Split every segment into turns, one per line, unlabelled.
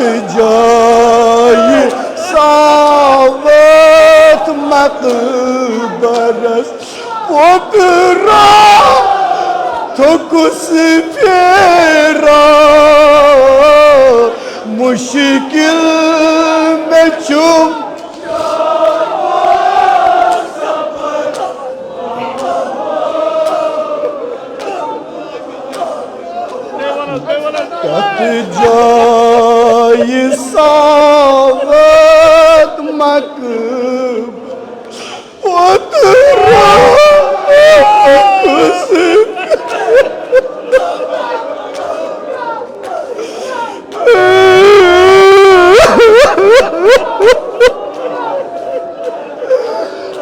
جاي صابت مقبرس وقرا تكس فيرا مشكل مجوم جاي صابت مقبرس وقرا تكس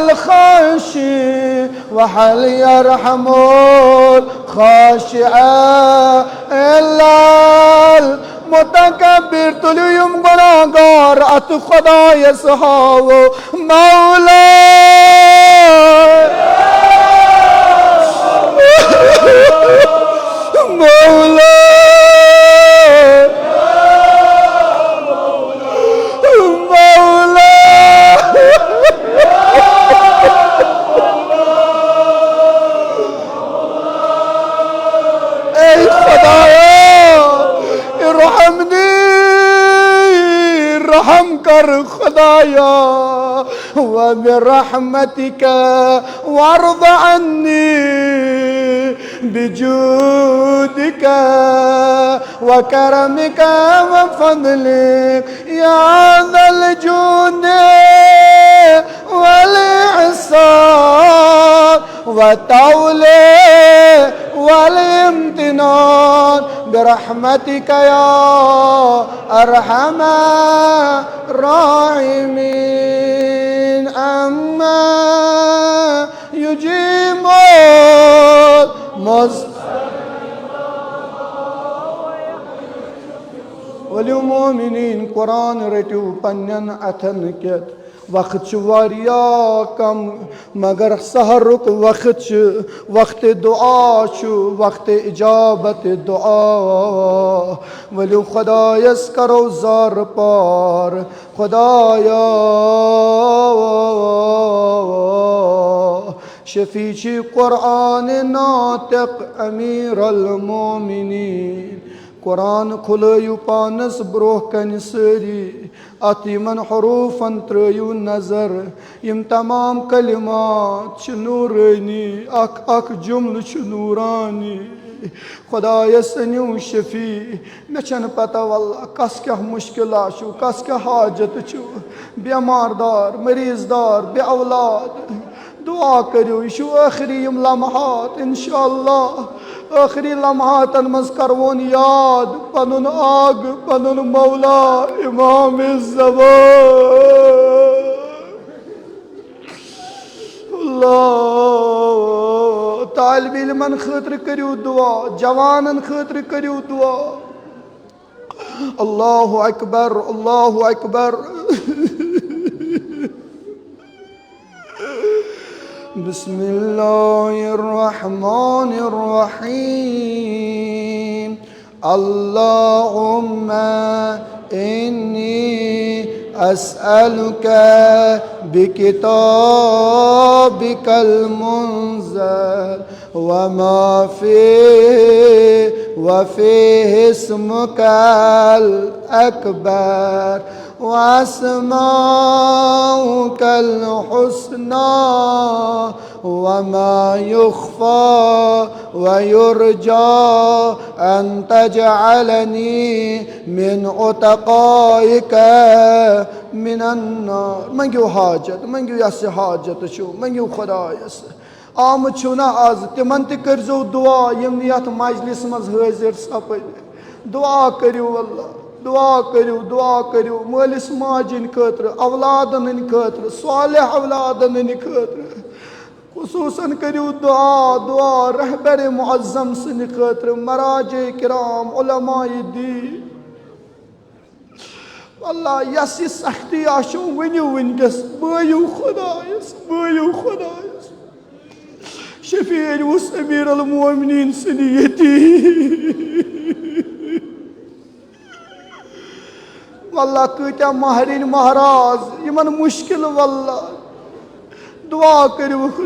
الخاشي وهل يرحم الخاشع إلا المتكبر. تلویم گناهگار ات خدای صحاب مولا مولا رحم کر خدایا وبرحمتك وارض عني بجودك وكرمك وفضلك يا ذا الجود والإحسان والطول والامتنان برحمتك يا أرحم الراحمين. أما يجيب والمؤمنين قرآن رٹو پنن اتھن کت وقت واریا کم مگر سحرک وقت وقت دعا وقت اجابت دعا ولو خدایس کرو زار پار خدایا شفیع قرآن ناطق امیر المؤمنین. قرآن کھلایو پانس بروہ کن سری اتیمن حروفن ترایو نظر یم تمام کلمات چھ نورانی اک اک جمل چھ نورانی. خدایا سنیو شفیع میں چھن پتہ واللہ کس کیا مشکل آشو کس کیا حاجت چھو بیمار دار مریض دار بے اولاد دعا کریو یہ آخری یم لمحات انشاءاللہ آخری لمحات مز کرون یاد پنن آگ پنن مولا امام الزمان. اللہ طالب علمن خاطر کریو دعا جوانن خاطر کریو دعا. اللہ اکبر اللہ اکبر. بسم الله الرحمن الرحيم. اللهم إني أسألك بكتابك المنزل وما فيه وفيه اسمك الأكبر وأسماؤك الحسنى وما يخفى ويرجى أن تجعلني من عتقائك من النار. منگو حاجت منگو یس حاجت شو منگو خدایس آمد چھونا آز تمن تہ کرزو دعا یم یت مجلس مز حاضر سپد دعا کریو اللہ دعا کریو مالس ماجن خاطر اولادن ہن خاطر صالح اولادن ہن خاطر خصوصاً کریو دعا رہبر معظم سن خاطر مراجع کرام علماء دین. واللہ یس یہ سختی آشو ونیو ونکس بایو خدایس شفیع وس امیر المؤمنین سنیتی. واللہ کتیا مہرین مہراز یمن مشکل واللہ دعا کریوک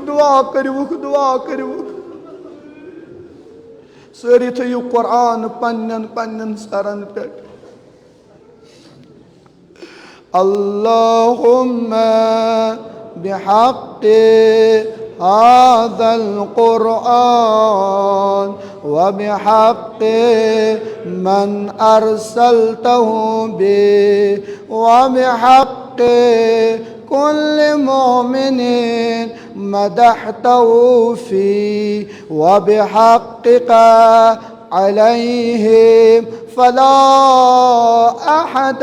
ساری تھیو قرآن پنن سرن پہ. اللهم بحق هذا القرآن وبحق من أرسلته به وبحق كل مؤمن مدحته فيه وبحقك عليهم فلا أحد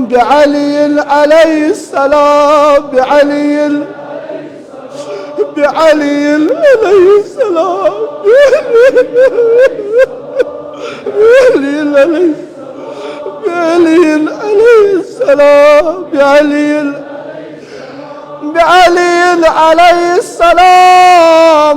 بعلي عليه السلام، بعلي عليه السلام، بعلي عليه السلام، بعلي عليه السلام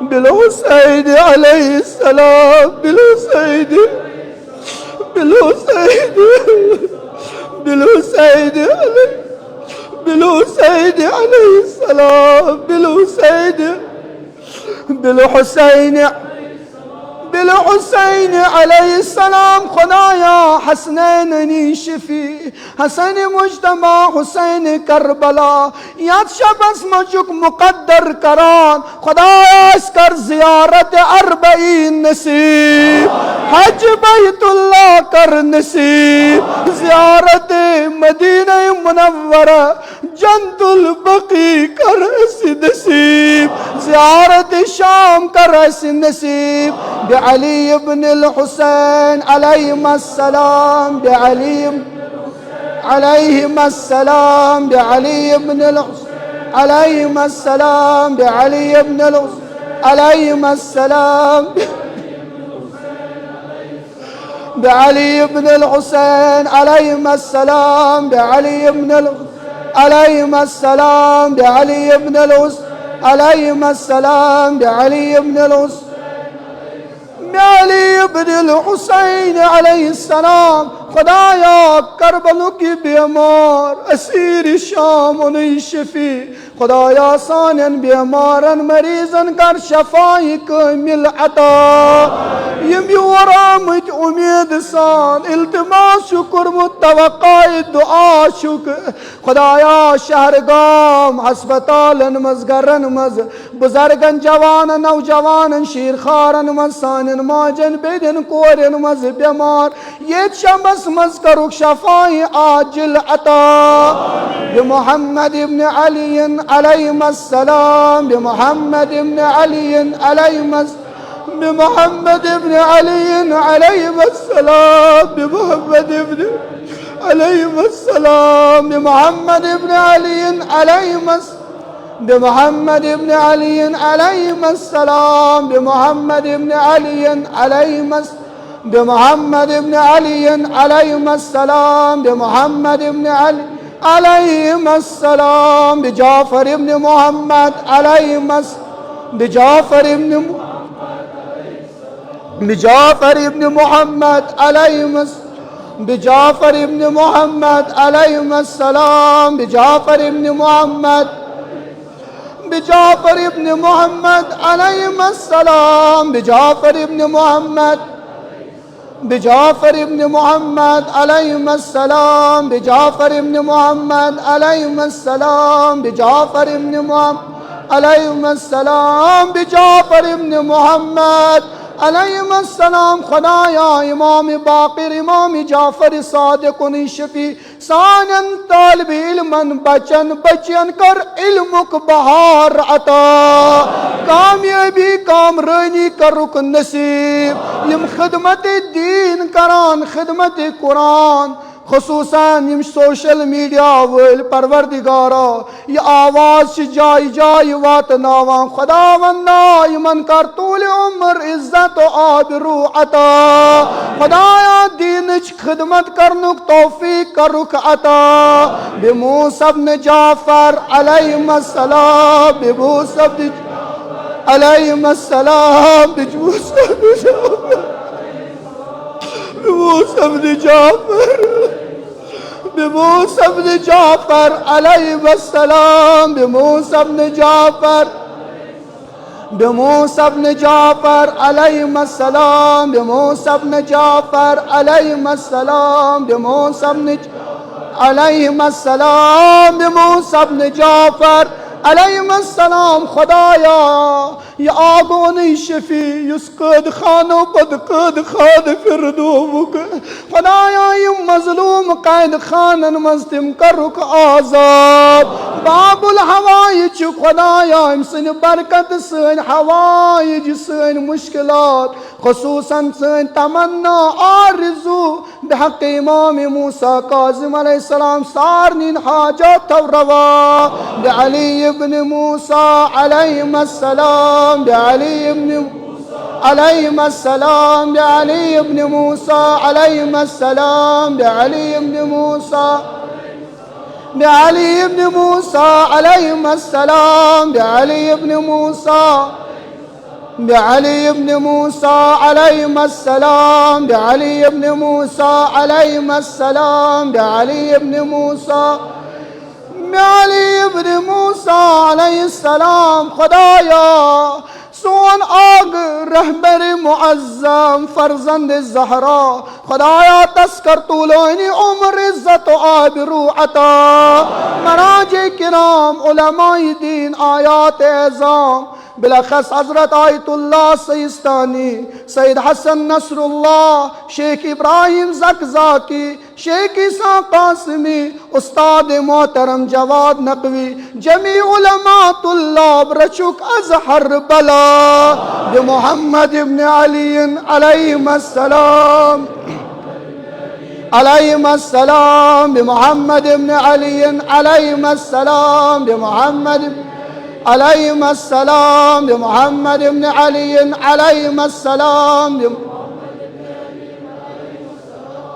بالحسين عليه السلام، بالحسين، بالحسين، بالحسين عليه، بالحسين عليه السلام، بالحسين، بالحسين، بالحسين عليه السلام. خدایا حسنین شفی، حسن مجتمع، حسین کربلا، یاد شب از مجک مقدر کران. خدایا اسکر زیارت 40 نصیب، حج بیت اللہ کر نصیب، زیارت مدینہ منورہ جنت البقیع کر اس نصیب، زیارت شام کر اس نصیب. بعلي بن الحسين عليهم السلام، بعلي عليهم السلام، بعلي بن الحسين عليهم السلام، بعلي بن الحسين عليهم السلام، بعلي بن الحسين عليهم السلام، بعلي بن الحسين عليهم السلام، بعلي بن الحسين عليهم السلام، بعلي بن الحسين علي بن الحسين عليه السلام. خدایا کربلا کی بیمار اسیر شام انہیں شفی. خدایا سانن بیمارن مریضن کر شفای کامل عطا. یم یورامت امید سان التماس شکر متوقع دعا شکر. خدایا شهرگام ہسپتالن مزگرن مز بزرگن جوانن نوجوانن شیرخارن مز سانن ماجن بیدن کورن مز بیمار یت شمس مز کرک شفای عاجل عطا. بمحمد ابن علی علیہم السلام، بمحمد ابن علی علیہم السلام، بمحمد ابن علي عليهم السلام، بمحمد ابن عليهم السلام، بمحمد ابن علي عليهم السلام، بمحمد ابن علي عليهم السلام، بمحمد ابن علي عليهم السلام، بمحمد ابن علي عليهم السلام، بمحمد ابن علي عليهم السلام، بجعفر ابن محمد عليهم السلام، بجعفر ابن محمد بجعفر ابن محمد عليهم السلام، بجعفر ابن محمد عليهم السلام، بجعفر ابن محمد بجعفر ابن محمد عليهم السلام، بجعفر ابن محمد بجعفر ابن محمد عليهم السلام، بجعفر ابن محمد عليهم السلام، بجعفر ابن محمد عليهم السلام، بجعفر ابن محمد عليهم السلام. خدایا امام باقر امام جعفر صادق شفی سانن طالب علمن بچن بچن کر علمک بہار عطا. کامیابی کامرانی کرک نصیب. یم خدمت دین کران خدمت قرآن خصوصاً یم سوشل میڈیا ول پروردگارا یہ آواز جائی جائی واتناوان. خداوندا یمن کر طول عمر عزت و آبرو عطا. خدایا دینچ خدمت کرنک توفیق کرک عطا. بموسیٰ بن جعفر علیہم السلام، بموسیٰ بن علیہم السلام، بموسیٰ بن جعفر، بموسیٰ بن جعفر، بموسیٰ بن جعفر علیہ السلام، بموسیٰ بن جعفر، بموسیٰ بن جعفر علیہ السلام، بموسیٰ بن جعفر علیہ السلام، بموسیٰ بن علیہ السلام، بموسیٰ بن جعفر علیہ السلام. خدایا یہ آگونی شفی یس قد خانو پد قد خان فردومک. خدایا یہ مظلوم قید خانن مزتم کرک آزاد. باب الحوائج خدایا امسن برکت سن حوائج سن مشکلات خصوصاً سن تمنا آرزو بحق امام موسیٰ کاظم علیہ السلام سارنین حاجات روا. بعلی ابن موسیٰ علیہم السلام، بعلی ابن علیہم السلام، بعلی ابن موسیٰ علیہم السلام، بعلی ابن موسیٰ بعلی ابن موسیٰ علیہم السلام، بعلی ابن موسیٰ بعلي بن موسى عليهما السلام بعلي بن موسى عليهما السلام بعلي بن موسى بعلي بن موسى عليه السلام خدایا سون آگ رهبر معظم فرزند الزهرا خدایا تذکر طولانی عمر عزت و آبرو عطا مراج کرام علماء دین آیات اعظام بلخص حضرت آیت اللہ سیستانی سید حسن نصر اللہ شیخ ابراہیم زکزاکی شیخ عیسیٰ قاسمی استاد محترم جواد نقوی جمیع علماء طلاب رچک ازہر بلا بمحمد ابن علی علیہم السلام عليهم السلام بمحمد ابن علي عليهم السلام بمحمد عليهم السلام بمحمد ابن علي عليهم السلام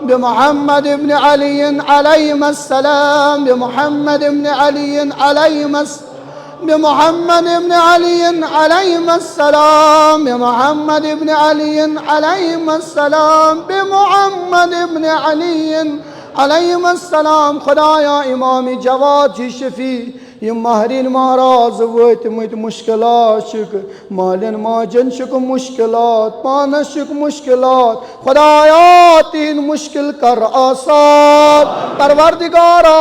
بمحمد ابن علي عليهم السلام بمحمد ابن علي عليهم بمحمد ابن علي عليهم السلام بمحمد ابن علي عليهم السلام بمحمد ابن علي عليهم السلام خدایا امام جواد جی شفیع یہ ماہرین مہراز وٲتمٕتۍ مشکلات چھِکھ مالین ماجن چھِکھ مشکلات پانس چھِکھ مشکلات خدایا تِہنٛدۍ مشکل کر آسان پروردگارا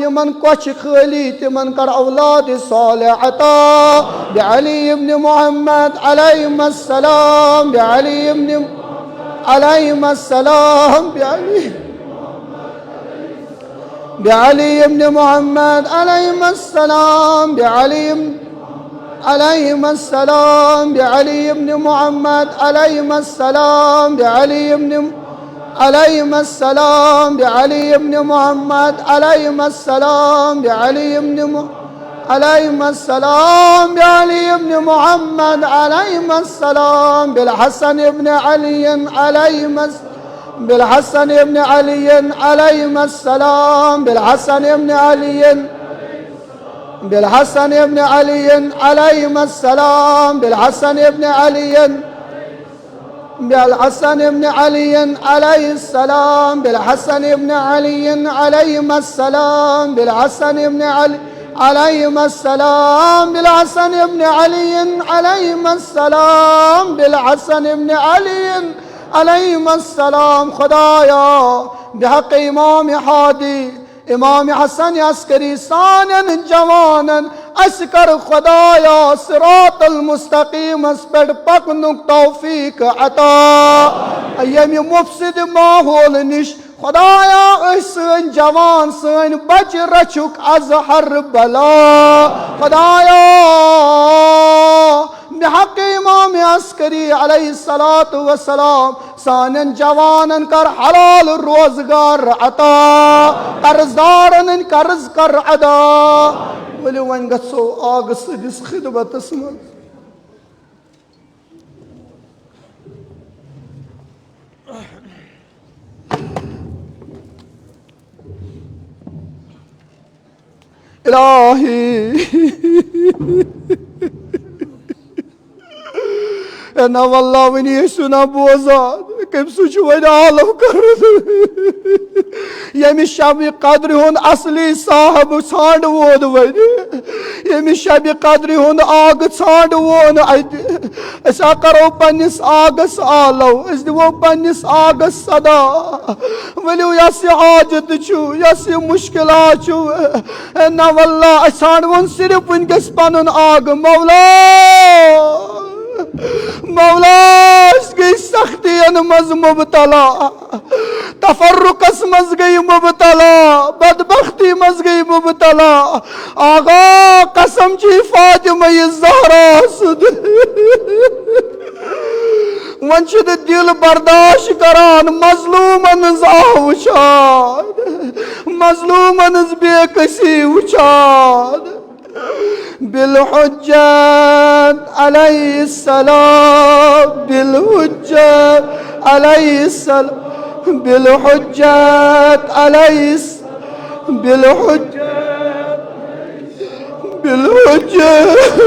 یمن کۄچھِ خٲلی تِمن کر اولاد صالح عطا بعلی ابن محمد علیہم السلام بعلی ابن علیہم السلام بعلي بن محمد عليهم السلام بعلي عليهم السلام بعلي بن محمد عليهم السلام بعلي بن عليهم السلام بعلي بن محمد عليهم السلام بعلي بن عليهم السلام بعلي بن محمد عليهم السلام بالحسن بن علي عليهم السلام بالحسن ابن علي عليهم السلام بالحسن ابن علي بالحسن ابن علي عليهم السلام بالحسن ابن علي بالحسن ابن علي عليه السلام بالحسن ابن علي عليهم السلام بالحسن ابن علي عليهم السلام بالحسن ابن علي عليهم السلام بالحسن ابن علي عليهم السلام خدایا بحق امام حادی امام حسن عسکری سانن جوانن اسکر خدایا صراط المستقیم اس پر پکنک توفیق عطا یمی مفسد ماحول نش خدایا سن جوان سن بچ رچک از ہر بلا خدایا بحق امام عسکری علیہ الصلاۃ والسلام سانن جوانن کر حلال روزگار عطا قرضدارن قرض کر ادا ولو ون گژھو آگ سدس خدمتس من الہی نا واللہ ونی سنا بوزان کم سوچ ون عالم کر یمی شب قدر ہند اصلی صاحب ژھانڈ وون ون یمی شب قدر ہند آگ ژھانڈ وون اتہ کرو پنس آگس آلو اس دو پنس آگس صدا ولو یس حاجت یس مشکلات نا واللہ ژھانڈ ون صرف ونکس پن آگ مولا مولا اس گئی سختی مز مبتلا تفرقس مز گئی مبتلا بدبختی مز گئی مبتلا آغا قسم چی فاطمہ زہرا سد ون چھ دل برداشت کران مظلومن آہ وچھان مظلومن بے کسی وچھان بالحجات علیہ السلام بالحجات علیہ السلام بالحجات علیہ بالحجات بالحجات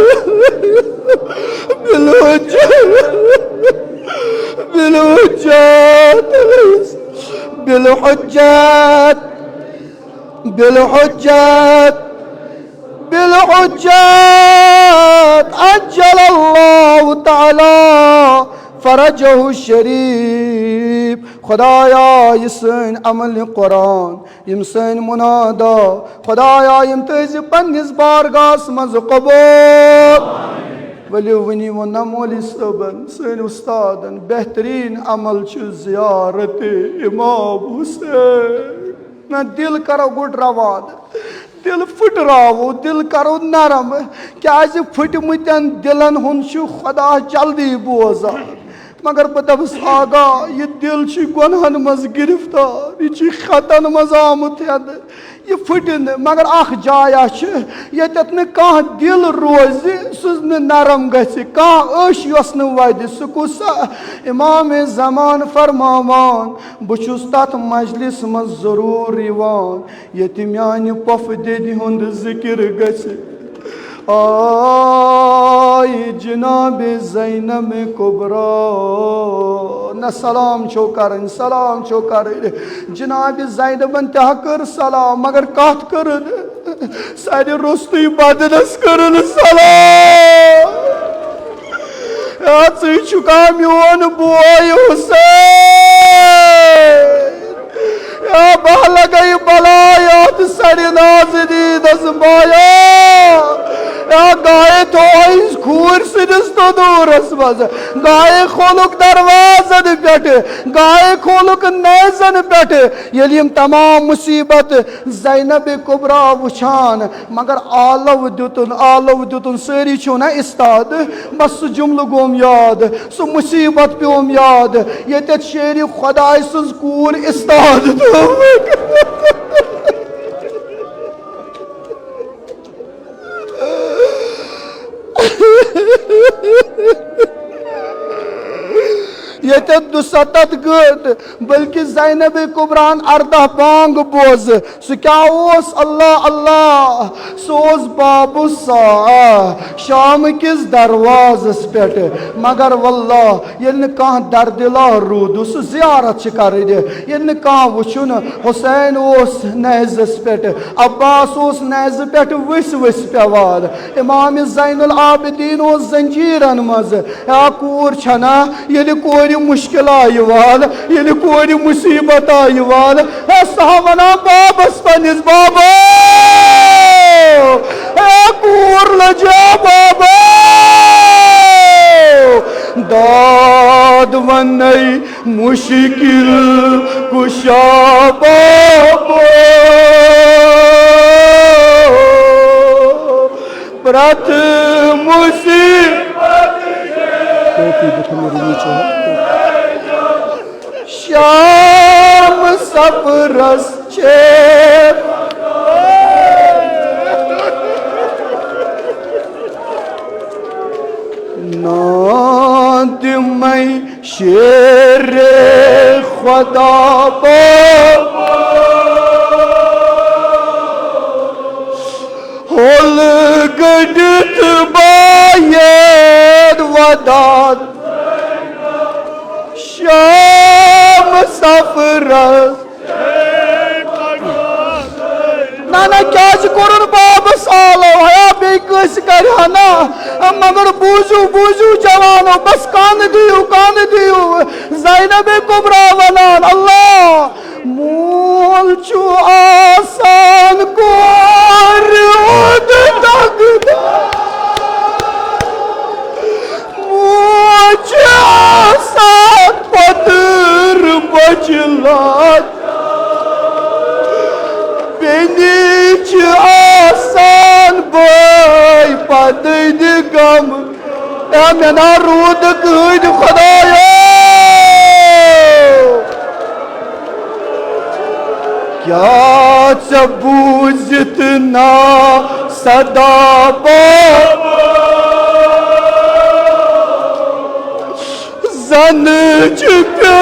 بالحجات بالحجة بالحجة بالحجة عجل الله تعالى فرجه الشريف. خدایا یہ سن عمل قرآن یم سن منادا خدایا یم تیز پنس بارگاہس مز قبول. ولو ونی و نمولی صبن سن استادن بہترین عمل چھ زیارت امام حسین. نہ دل کرو گڈ رواد دل پھٹراو دل کرو نرم کیازِ پھٹمتن دلن ہن چھ خدا جلدی بوزان. مگر بہ دپس آگا یہ دل چھ گنہن مز گرفتار یہ چھ خطن مز آمت ہد یہ پھٹن مگر اخ جایا چھ یتت نہ کانٛہہ دل روزِ سُہ نہٕ نرم گژھِ کانٛہہ أچھ یۄس نہٕ وَدِ سُہ کُسا. امام زمان فرماوان بہٕ چھُس تتھ مجلس منٛز ضروٗر یِوان ییٚتہِ میانہِ پۄپھٕ دِدِ ہُنٛد ذِکر گژھِ. آی جناب زینب کبرا نہ سلام چھو کرن سلام چھو کرن جناب زینبن تہ کر سلام مگر کتھ کرن سارے روستٕے بدنس کرن سلام. ژٕ چھُکھا میون بوے حسین بہ لگے بلایات سارے ناظریٖنس بایا. گائے تھوس کھور سندس تدورس مز گائے کھولک دروازن پہ گائے کھولک نیزن پہ یم تمام مصیبت زینب کبرا وچھان مگر آلو دتن ساری چھو نا استاد بس سہ جملہ گوم یاد سہ مصیبت پیوم یاد یتت شیر خدائے سز کور استاد یتت 70 گٲنٛٹہٕ بلکہ زینب کبران 18 بانگ بوز سہ کیا اوس اللہ اللہ سہ اوس باب الساعہ شام کس دروازس پہ مگر واللہ ییٚلہِ نہٕ کانٛہہ دردِلا روٗد سہ زیارت چھ کرٕنۍ ییٚلہِ نہٕ کانٛہہ وٕچھُن حسین اوس نیزس پہ عباس اوس نیزِ پہ ؤسۍ پیوان امام زین العابدین اوس زنجیرن مز. کوٗر چھنا ییٚلہِ کورِ مشکل آیوان ییٚلہِ کورِ مصیبت آیوان سہ ونان بابس پننس بابا کوٗر لجا بابا داد وننے مشکل کشا بابا پرت مصیبت شام سفرس چھ نادمے شیر خدا بابا ہول گڈت باید وداد شام سفرس نانا کیا کورن بابس آلو ہیا بی کس کرہنا مگر بوزو جوانو بس کان دیو زینب کبرا ونان اللہ مول چو آسان کور ہود تگدا مول چو آسان پتر بچلات بینی چو آسان بائی پتر گم مینا رود گھد خدایا کیا چبوزت نا صدا بابا زن چکا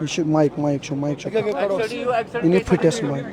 You should mic. You need fittest mic.